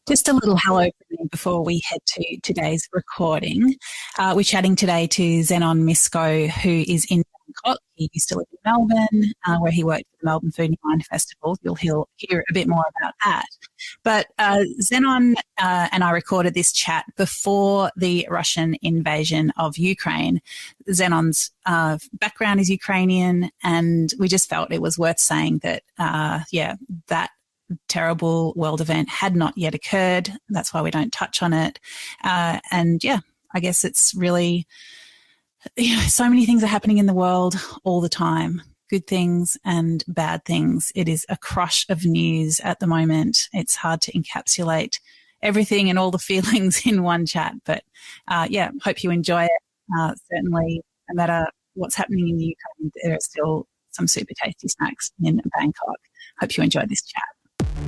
Just a little hello from me before we head to today's recording. We're chatting today to Zenon Misko, who is in Bangkok. He used to live in Melbourne, where he worked at the Melbourne Food and Wine Festival. You'll hear a bit more about that. But Zenon and I recorded this chat before the Russian invasion of Ukraine. Zenon's background is Ukrainian, and we just felt it was worth saying that, that terrible world event had not yet occurred. That's why we don't touch on it. I guess it's really, so many things are happening in the world all the time, good things and bad things. It is a crush of news at the moment. It's hard to encapsulate everything and all the feelings in one chat, but hope you enjoy it. Certainly, no matter what's happening in the Ukraine, there are still some super tasty snacks in Bangkok. Hope you enjoy this chat.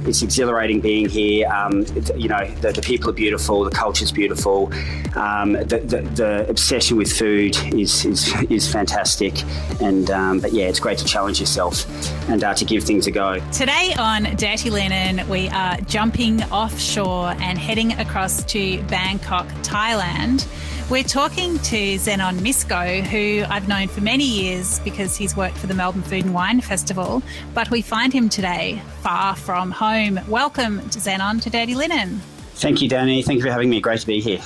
It's exhilarating being here. The people are beautiful, the culture's beautiful. The obsession with food is fantastic. It's great to challenge yourself and to give things a go. Today on Dirty Linen, we are jumping offshore and heading across to Bangkok, Thailand. We're talking to Zenon Misko, who I've known for many years because he's worked for the Melbourne Food and Wine Festival, but we find him today far from home. Welcome to Zenon to Dirty Linen. Thank you, Dani. Thank you for having me. Great to be here.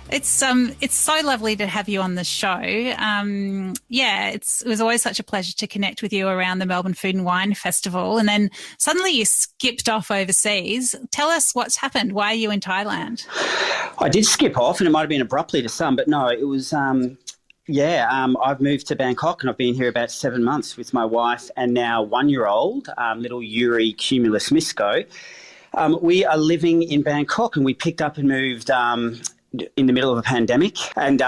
It's so lovely to have you on the show. It was always such a pleasure to connect with you around the Melbourne Food and Wine Festival, and then suddenly you skipped off overseas. Tell us what's happened. Why are you in Thailand? I did skip off, and it might have been abruptly to some, but no, it was. I've moved to Bangkok, and I've been here about 7 months with my wife and now 1-year-old, little Yuri Cumulus Misko. We are living in Bangkok, and we picked up and moved in the middle of a pandemic, and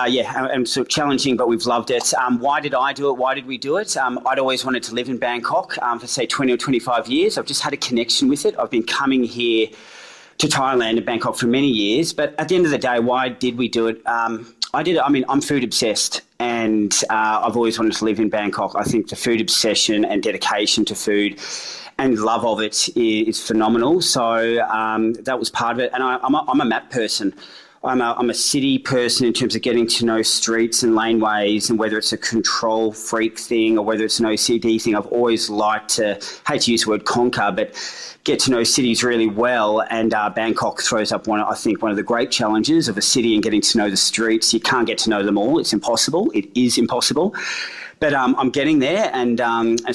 sort of challenging, but we've loved it. Why did I do it? Why did we do it? I'd always wanted to live in Bangkok for say 20 or 25 years. I've just had a connection with it. I've been coming here to Thailand and Bangkok for many years, but at the end of the day, why did we do it? I'm food obsessed, and I've always wanted to live in Bangkok. I think the food obsession and dedication to food and love of it is phenomenal. So that was part of it. And I'm a map person. I'm a city person in terms of getting to know streets and laneways, and whether it's a control freak thing or whether it's an OCD thing, I've always liked to, hate to use the word conquer, but get to know cities really well. And Bangkok throws up one of the great challenges of a city and getting to know the streets. You can't get to know them all. It's impossible. It is impossible. But I'm getting there and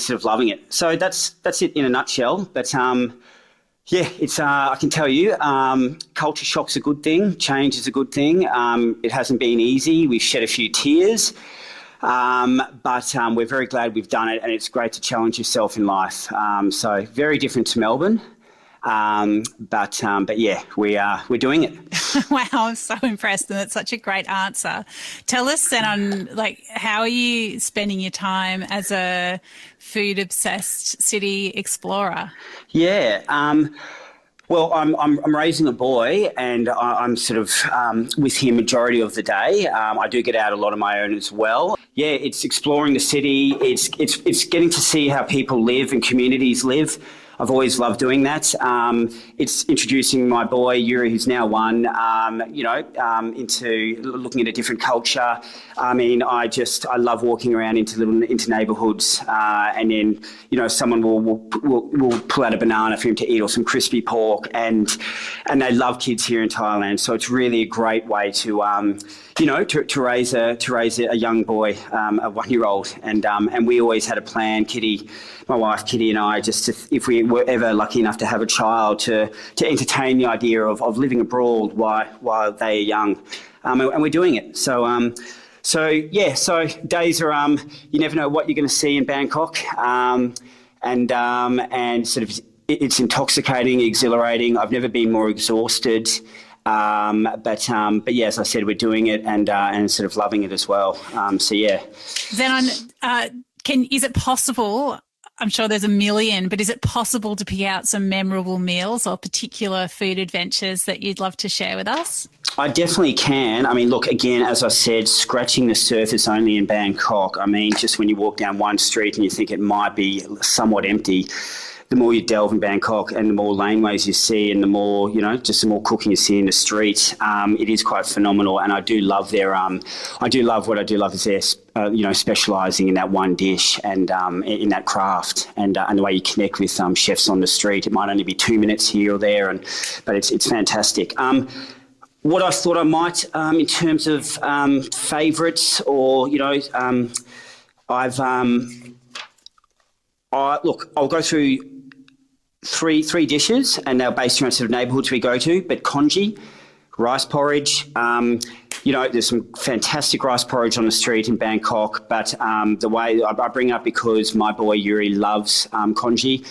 sort of loving it. So that's it in a nutshell. But it's I can tell you, culture shock's a good thing. Change is a good thing. It hasn't been easy. We've shed a few tears, but we're very glad we've done it, and it's great to challenge yourself in life. So very different to Melbourne, but we're doing it. Wow, I'm so impressed, and that's such a great answer. Tell us then how are you spending your time as a food-obsessed city explorer? Yeah, well, I'm raising a boy, and I'm sort of with him majority of the day. I do get out a lot on my own as well. Yeah, it's exploring the city. It's getting to see how people live and communities live. I've always loved doing that. It's introducing my boy, Yuri, who's now 1, into looking at a different culture. I love walking around into neighbourhoods, and then, someone will pull out a banana for him to eat, or some crispy pork, and they love kids here in Thailand. So it's really a great way to raise a young boy, a 1-year-old, and we always had a plan, my wife Kitty and I, just if we were ever lucky enough to have a child, to entertain the idea of living abroad while they are young, and we're doing it. So days are you never know what you're going to see in Bangkok, and sort of it's intoxicating, exhilarating. I've never been more exhausted. But as I said, we're doing it and sort of loving it as well. Zenon, is it possible? I'm sure there's a million, but is it possible to pick out some memorable meals or particular food adventures that you'd love to share with us? I definitely can. I mean, look, again, as I said, scratching the surface only in Bangkok. I mean, just when you walk down one street and you think it might be somewhat empty, the more you delve in Bangkok and the more laneways you see and the more, just the more cooking you see in the street, it is quite phenomenal. And I do love what I do love is their, specialising in that one dish and in that craft and the way you connect with chefs on the street. It might only be 2 minutes here or there, but it's fantastic. What I thought I might, in terms of favourites or, I'll go through three dishes, and they're based around sort of neighbourhoods we go to. But congee, rice porridge. There's some fantastic rice porridge on the street in Bangkok. But the way I bring it up because my boy Yuri loves congee.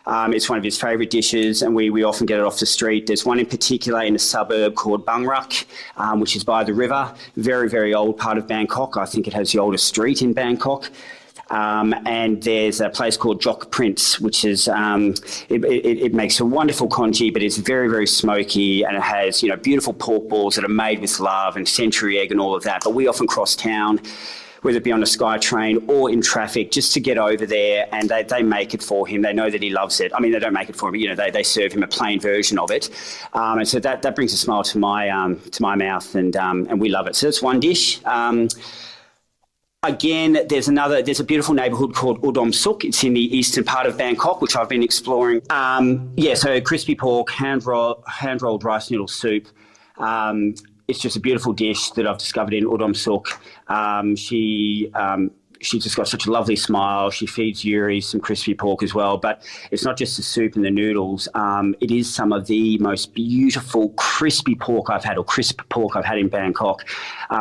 It's one of his favourite dishes, and we often get it off the street. There's one in particular in a suburb called Bangkok, which is by the river. Very, very old part of Bangkok. I think it has the oldest street in Bangkok. And there's a place called Jock Prince, which is it makes a wonderful congee, but it's very, very smoky, and it has beautiful pork balls that are made with love and century egg and all of that. But we often cross town, whether it be on a Sky train or in traffic, just to get over there, and they make it for him. They know that he loves it. I mean, they don't make it for him, but they serve him a plain version of it, and so that brings a smile to my mouth, and we love it. So that's one dish. Again, there's a beautiful neighbourhood called Udom Suk. It's in the eastern part of Bangkok, which I've been exploring. So crispy pork, hand-rolled rice noodle soup. It's just a beautiful dish that I've discovered in Udom Suk. She's just got such a lovely smile. She feeds Yuri some crispy pork as well. But it's not just the soup and the noodles. It is some of the most beautiful crispy pork I've had, or crisp pork I've had in Bangkok.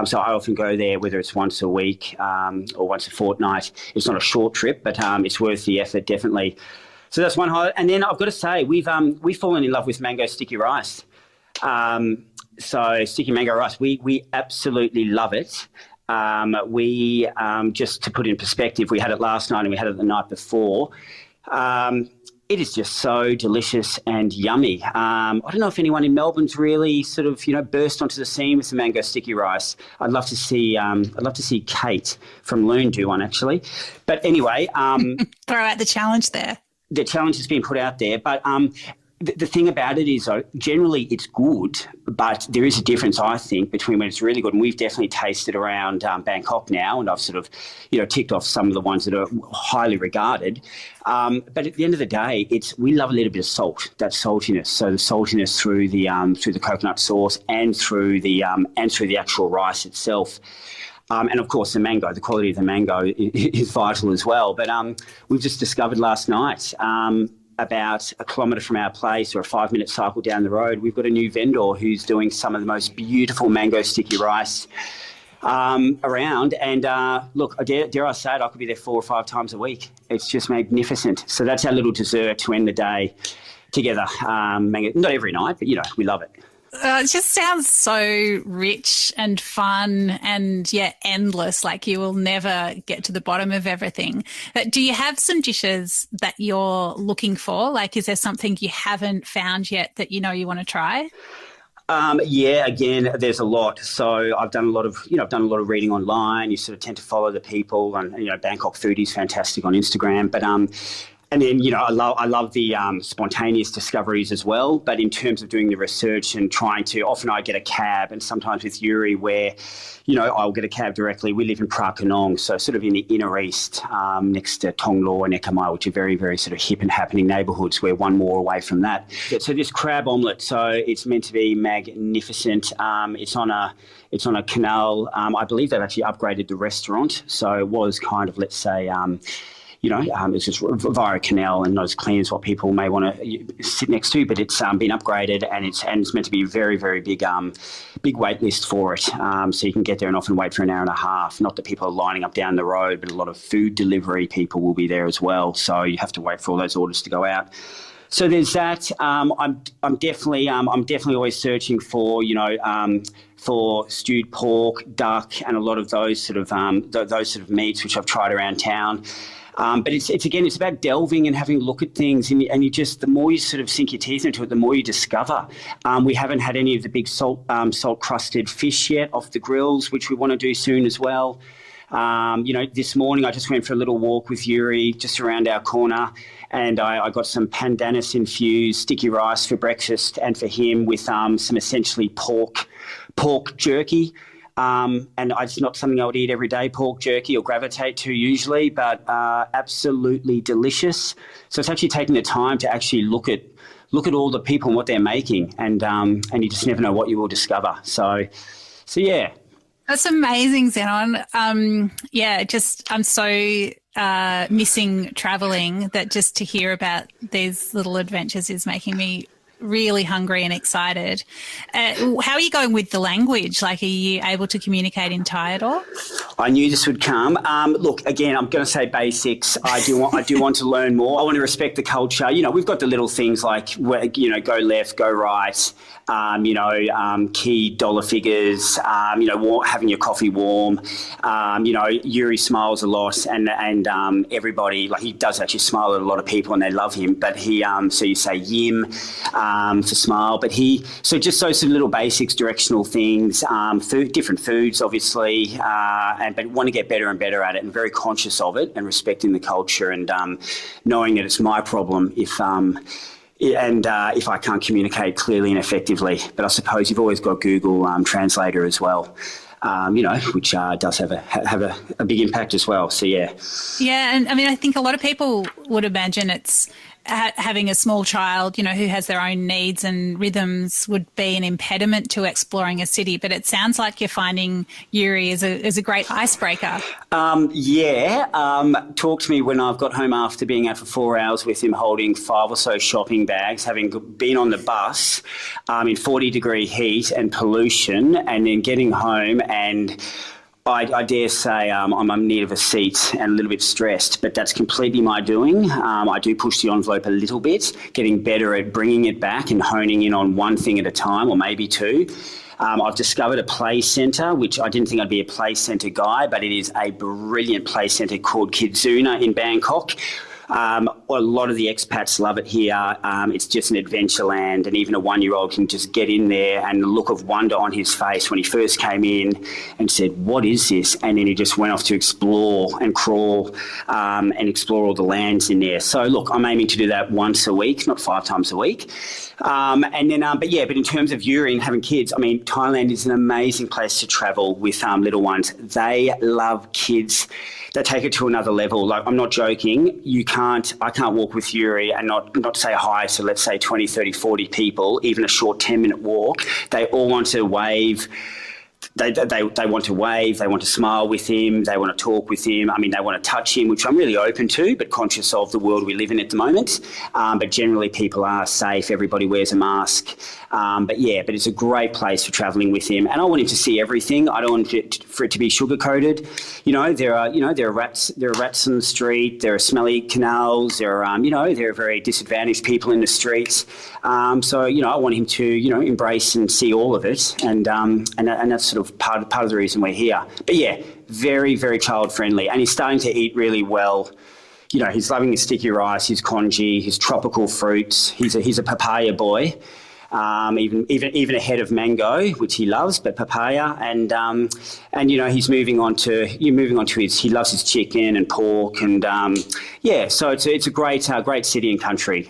So I often go there, whether it's once a week or once a fortnight. It's not a short trip, but it's worth the effort, definitely. So that's one highlight. And then I've got to say, we've fallen in love with mango sticky rice. So sticky mango rice, we absolutely love it. Just to put in perspective, we had it last night and we had it the night before. It is just so delicious and yummy. I don't know if anyone in Melbourne's really sort of, burst onto the scene with the mango sticky rice. I'd love to see Kate from Loon do one, actually. But anyway, throw out the challenge there. The challenge has been put out there, but the thing about it is, though, generally it's good, but there is a difference, I think, between when it's really good, and we've definitely tasted around Bangkok now, and I've sort of, ticked off some of the ones that are highly regarded. But at the end of the day, we love a little bit of salt, that saltiness. So the saltiness through the coconut sauce and through the actual rice itself. And of course, the quality of the mango is vital as well. But we've just discovered last night, about a kilometre from our place, or a 5-minute cycle down the road, we've got a new vendor who's doing some of the most beautiful mango sticky rice around. And look, dare I say it, I could be there 4 or 5 times a week. It's just magnificent. So that's our little dessert to end the day together. Not every night, but we love it. It just sounds so rich and fun and, endless, like you will never get to the bottom of everything. But do you have some dishes that you're looking for? Like, is there something you haven't found yet that you want to try? Again, there's a lot. So I've done a lot of reading online. You sort of tend to follow the people, and Bangkok foodie is fantastic on Instagram. But and then, I love the spontaneous discoveries as well. But in terms of doing the research and often I get a cab, and sometimes with Yuri where, I'll get a cab directly. We live in Prakanong, so sort of in the inner east, next to Tonglo and Ekamai, which are very, very sort of hip and happening neighbourhoods. We're one more away from that. So this crab omelette, so it's meant to be magnificent. It's on a canal. I believe they've actually upgraded the restaurant. So it was kind of, let's say, it's just via a canal and not as clean as what people may want to sit next to, but it's been upgraded, and it's meant to be a very, very big wait list for it. So you can get there and often wait for an hour and a half. Not that people are lining up down the road, but a lot of food delivery people will be there as well. So you have to wait for all those orders to go out. So there's that. I'm definitely always searching for for stewed pork, duck, and a lot of those sort of meats which I've tried around town. But it's about delving and having a look at things, and you just, the more you sort of sink your teeth into it, the more you discover. We haven't had any of the big salt crusted fish yet off the grills, which we want to do soon as well. This morning I just went for a little walk with Yuri just around our corner, and I got some pandanus-infused sticky rice for breakfast, and for him with some essentially pork jerky. And it's not something I would eat every day, pork jerky, or gravitate to usually, but absolutely delicious. So it's actually taking the time to actually look at all the people and what they're making, and you just never know what you will discover. So yeah. That's amazing, Zenon. I'm so missing travelling, that just to hear about these little adventures is making me really hungry and excited. How are you going with the language? Like, are you able to communicate in Thai at all? I knew this would come. Look, again, I'm going to say basics. I do want to learn more. I want to respect the culture. We've got the little things like, go left, go right. Key dollar figures. Having your coffee warm. Yuri smiles a lot, and everybody, like, he does actually smile at a lot of people, and they love him. But he, so you say yim for smile. But so just those sort of little basics, directional things. Different foods, obviously. But want to get better and better at it, and very conscious of it, and respecting the culture, and knowing that it's my problem if I can't communicate clearly and effectively. But I suppose you've always got Google Translator as well, which does have a big impact as well. So yeah. Yeah, and I mean, I think a lot of people would imagine it's having a small child, who has their own needs and rhythms would be an impediment to exploring a city. But it sounds like you're finding Yuri is a great icebreaker. Talk to me when I've got home after being out for 4 hours with him, holding 5 or so shopping bags, having been on the bus in 40-degree heat and pollution, and then getting home, and I dare say I'm in need of a seat and a little bit stressed, but that's completely my doing. I do push the envelope a little bit, getting better at bringing it back and honing in on one thing at a time, or maybe two. I've discovered a play centre, which I didn't think I'd be a play centre guy, but it is a brilliant play centre called Kizuna in Bangkok. A lot of the expats love it here. It's just an adventure land, and even a 1-year-old can just get in there, and the look of wonder on his face when he first came in and said, "What is this?" And then he just went off to explore and crawl and explore all the lands in there. So look, I'm aiming to do that once a week, not 5 times a week. But in terms of Yuri and having kids, I mean, Thailand is an amazing place to travel with little ones. They love kids. They take it to another level. Like, I'm not joking. I can't walk with Yuri and not say hi to, let's say, 20, 30, 40 people, even a short 10-minute walk. They all want to wave. They want to wave, they want to smile with him, they want to talk with him. I mean, they want to touch him, which I'm really open to, but conscious of the world we live in at the moment. But generally people are safe, everybody wears a mask. But it's a great place for travelling with him. And I want him to see everything. I don't want for it to be sugar-coated. There are rats on the street, there are smelly canals, there are very disadvantaged people in the streets. I want him to, embrace and see all of it. And that's sort of part of the reason we're here. But yeah, very, very child friendly, and he's starting to eat really well. He's loving his sticky rice, his congee, his tropical fruits. He's a papaya boy, even ahead of mango, which he loves, but papaya, and he's moving on to he loves his chicken and pork, and so it's a great city and country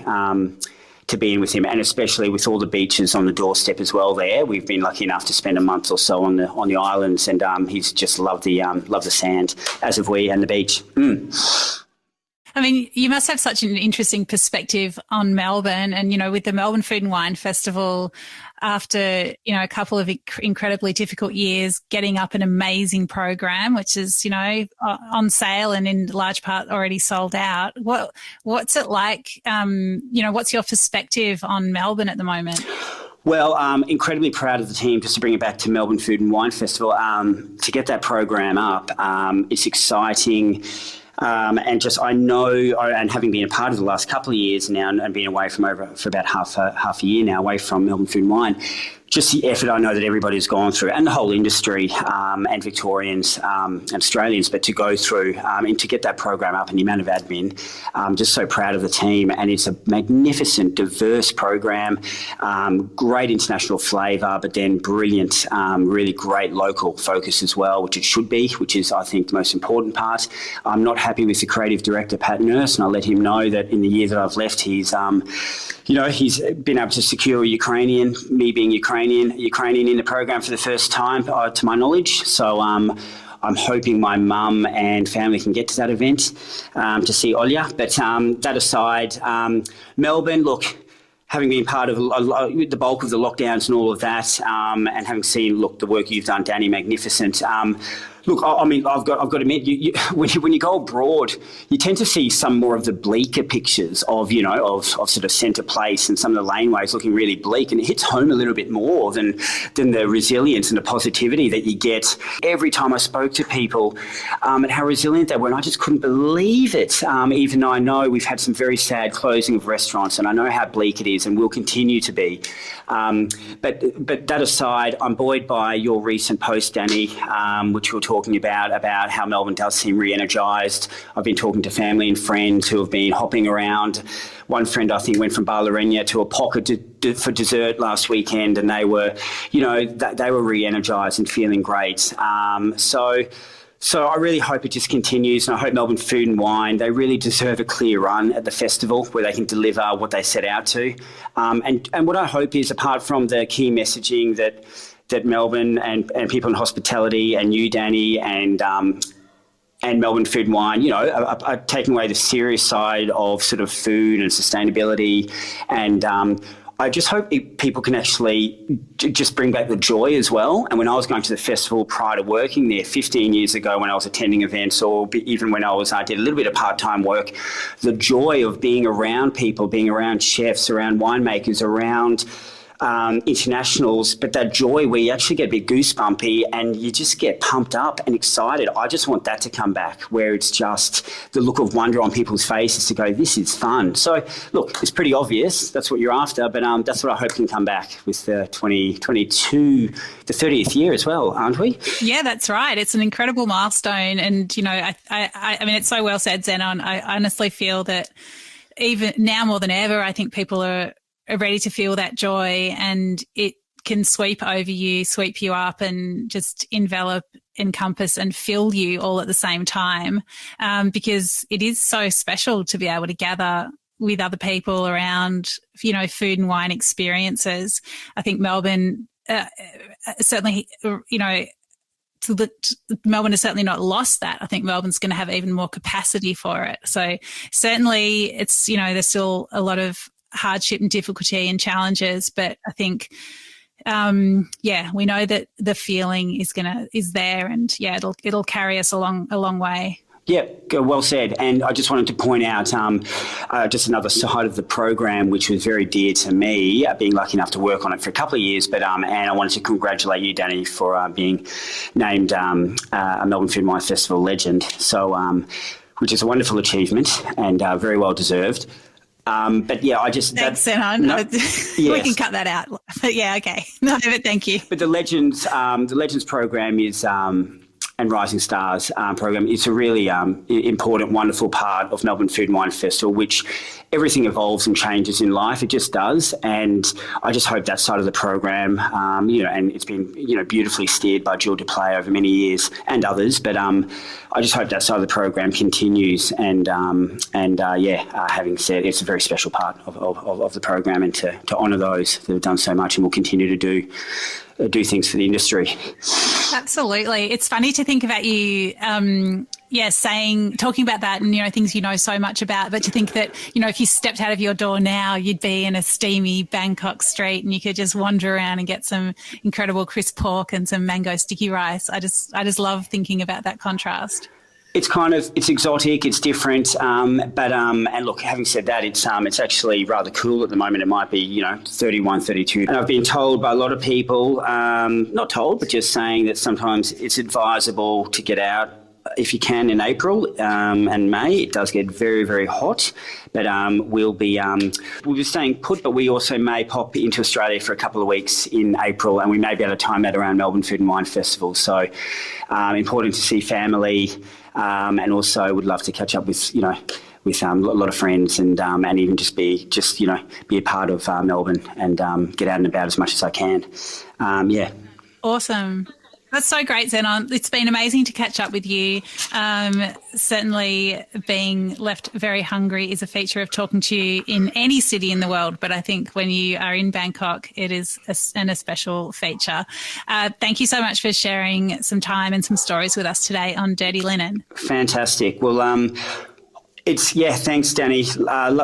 to be in with him, and especially with all the beaches on the doorstep as well. There, we've been lucky enough to spend a month or so on the islands, and he's just loved the sand, as have we, and the beach. I mean, you must have such an interesting perspective on Melbourne, and with the Melbourne Food and Wine Festival, after a couple of incredibly difficult years, getting up an amazing program, which is on sale and in large part already sold out. What's it like? What's your perspective on Melbourne at the moment? Well, incredibly proud of the team, just to bring it back to Melbourne Food and Wine Festival, to get that program up. It's exciting. And just I know, and having been a part of the last couple of years now, and being away from for about half a year now, away from Melbourne Food and Wine, just the effort I know that everybody's gone through, and the whole industry, and Victorians and Australians, but to go through and to get that program up and the amount of admin, just so proud of the team. And it's a magnificent, diverse program, great international flavour, but then brilliant, really great local focus as well, which it should be, which is, I think, the most important part. I'm not happy with the creative director, Pat Nurse, and I'll let him know that in the year that I've left, he's been able to secure Ukrainian, me being Ukrainian in the program for the first time, to my knowledge. So I'm hoping my mum and family can get to that event to see Olya. But that aside, Melbourne, look, having been part of the bulk of the lockdowns and all of that, and having seen, the work you've done, Dani, magnificent. Look, I mean, I've got to admit, when you go abroad, you tend to see some more of the bleaker pictures of sort of centre place and some of the laneways looking really bleak, and it hits home a little bit more than the resilience and the positivity that you get. Every time I spoke to people, and how resilient they were, and I just couldn't believe it. Even though I know we've had some very sad closing of restaurants, and I know how bleak it is, and will continue to be. But that aside, I'm buoyed by your recent post, Dani, which we're talking about how Melbourne does seem re-energised. I've been talking to family and friends who have been hopping around. One friend, I think, went from Balarenya to a pocket for dessert last weekend, and they were re-energised and feeling great. So I really hope it just continues, and I hope Melbourne Food and Wine, they really deserve a clear run at the festival where they can deliver what they set out to. And what I hope is, apart from the key messaging that Melbourne and people in hospitality and you, Dani, and Melbourne Food and Wine, are taking away the serious side of sort of food and sustainability. And I just hope people can actually just bring back the joy as well. And when I was going to the festival prior to working there 15 years ago, when I was attending events, or even when I did a little bit of part-time work, the joy of being around people, being around chefs, around winemakers, around internationals, but that joy where you actually get a bit goosebumpy and you just get pumped up and excited. I just want that to come back, where it's just the look of wonder on people's faces to go, this is fun. So look, it's pretty obvious that's what you're after, but that's what I hope can come back with the 2022, the 30th year as well, aren't we? Yeah, that's right. It's an incredible milestone, and I mean, it's so well said, Zenon. I honestly feel that even now more than ever, I think people are ready to feel that joy, and it can sweep over you, sweep you up, and just envelop, encompass and fill you all at the same time, because it is so special to be able to gather with other people around, food and wine experiences. I think Melbourne certainly, Melbourne has certainly not lost that. I think Melbourne's going to have even more capacity for it. So certainly it's, there's still a lot of hardship and difficulty and challenges, but I think we know that the feeling is there, and it'll carry us a long way. Yeah, well said. And I just wanted to point out just another side of the program, which was very dear to me, being lucky enough to work on it for a couple of years. But and I wanted to congratulate you, Dani, for being named a Melbourne Food and Wine Festival legend. So, which is a wonderful achievement and very well deserved. But yeah, thanks, Zenon. No, yes. We can cut that out. But yeah, okay. No, but thank you. But the Legends program is and Rising Stars program. It's a really important, wonderful part of Melbourne Food and Wine Festival, which everything evolves and changes in life. It just does. And I just hope that side of the program, and it's been, beautifully steered by Jill DePlay over many years and others. But I just hope that side of the program continues. And having said, it's a very special part of the program, and to honour those that have done so much and will continue to do things for the industry. Absolutely. It's funny to think about you, talking about that and, things so much about, but to think that, if you stepped out of your door now, you'd be in a steamy Bangkok street and you could just wander around and get some incredible crisp pork and some mango sticky rice. I just love thinking about that contrast. It's exotic, it's different, and look, having said that, it's actually rather cool at the moment. It might be, 31, 32. And I've been told by a lot of people, not told, but just saying that sometimes it's advisable to get out if you can, in April and May. It does get very, very hot, but we'll be staying put, but we also may pop into Australia for a couple of weeks in April, and we may be able to time that around Melbourne Food and Wine Festival. So important to see family, and also would love to catch up with, with a lot of friends and even just be a part of Melbourne and get out and about as much as I can. Awesome. That's so great, Zenon. It's been amazing to catch up with you. Certainly being left very hungry is a feature of talking to you in any city in the world, but I think when you are in Bangkok, it is a special feature. Thank you so much for sharing some time and some stories with us today on Dirty Linen. Fantastic. Well, thanks, Dani.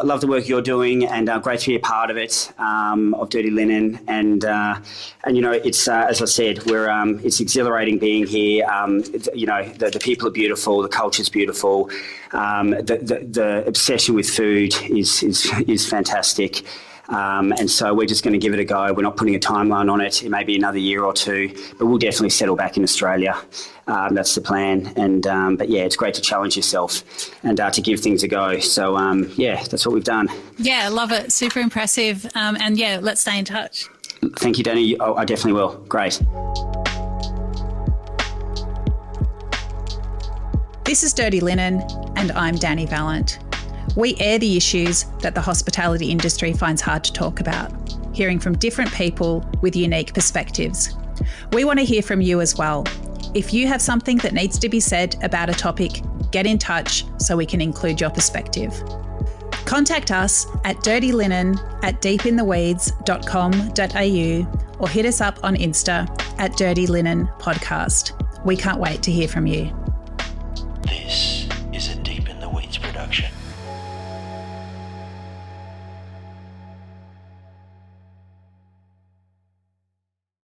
Love the work you're doing, and great to be a part of it, of Dirty Linen. And it's as I said, it's exhilarating being here. The people are beautiful, the culture's beautiful, the obsession with food is fantastic. And so we're just going to give it a go. We're not putting a timeline on it. It may be another year or two, but we'll definitely settle back in Australia. That's the plan. And it's great to challenge yourself and to give things a go. So that's what we've done. Yeah, love it. Super impressive. Let's stay in touch. Thank you, Dani. Oh, I definitely will. Great. This is Dirty Linen, and I'm Dani Valent. We air the issues that the hospitality industry finds hard to talk about, hearing from different people with unique perspectives. We want to hear from you as well. If you have something that needs to be said about a topic, get in touch so we can include your perspective. Contact us at dirtyLinen@deepintheweeds.com.au or hit us up on Insta at Dirty Linen Podcast. We can't wait to hear from you. This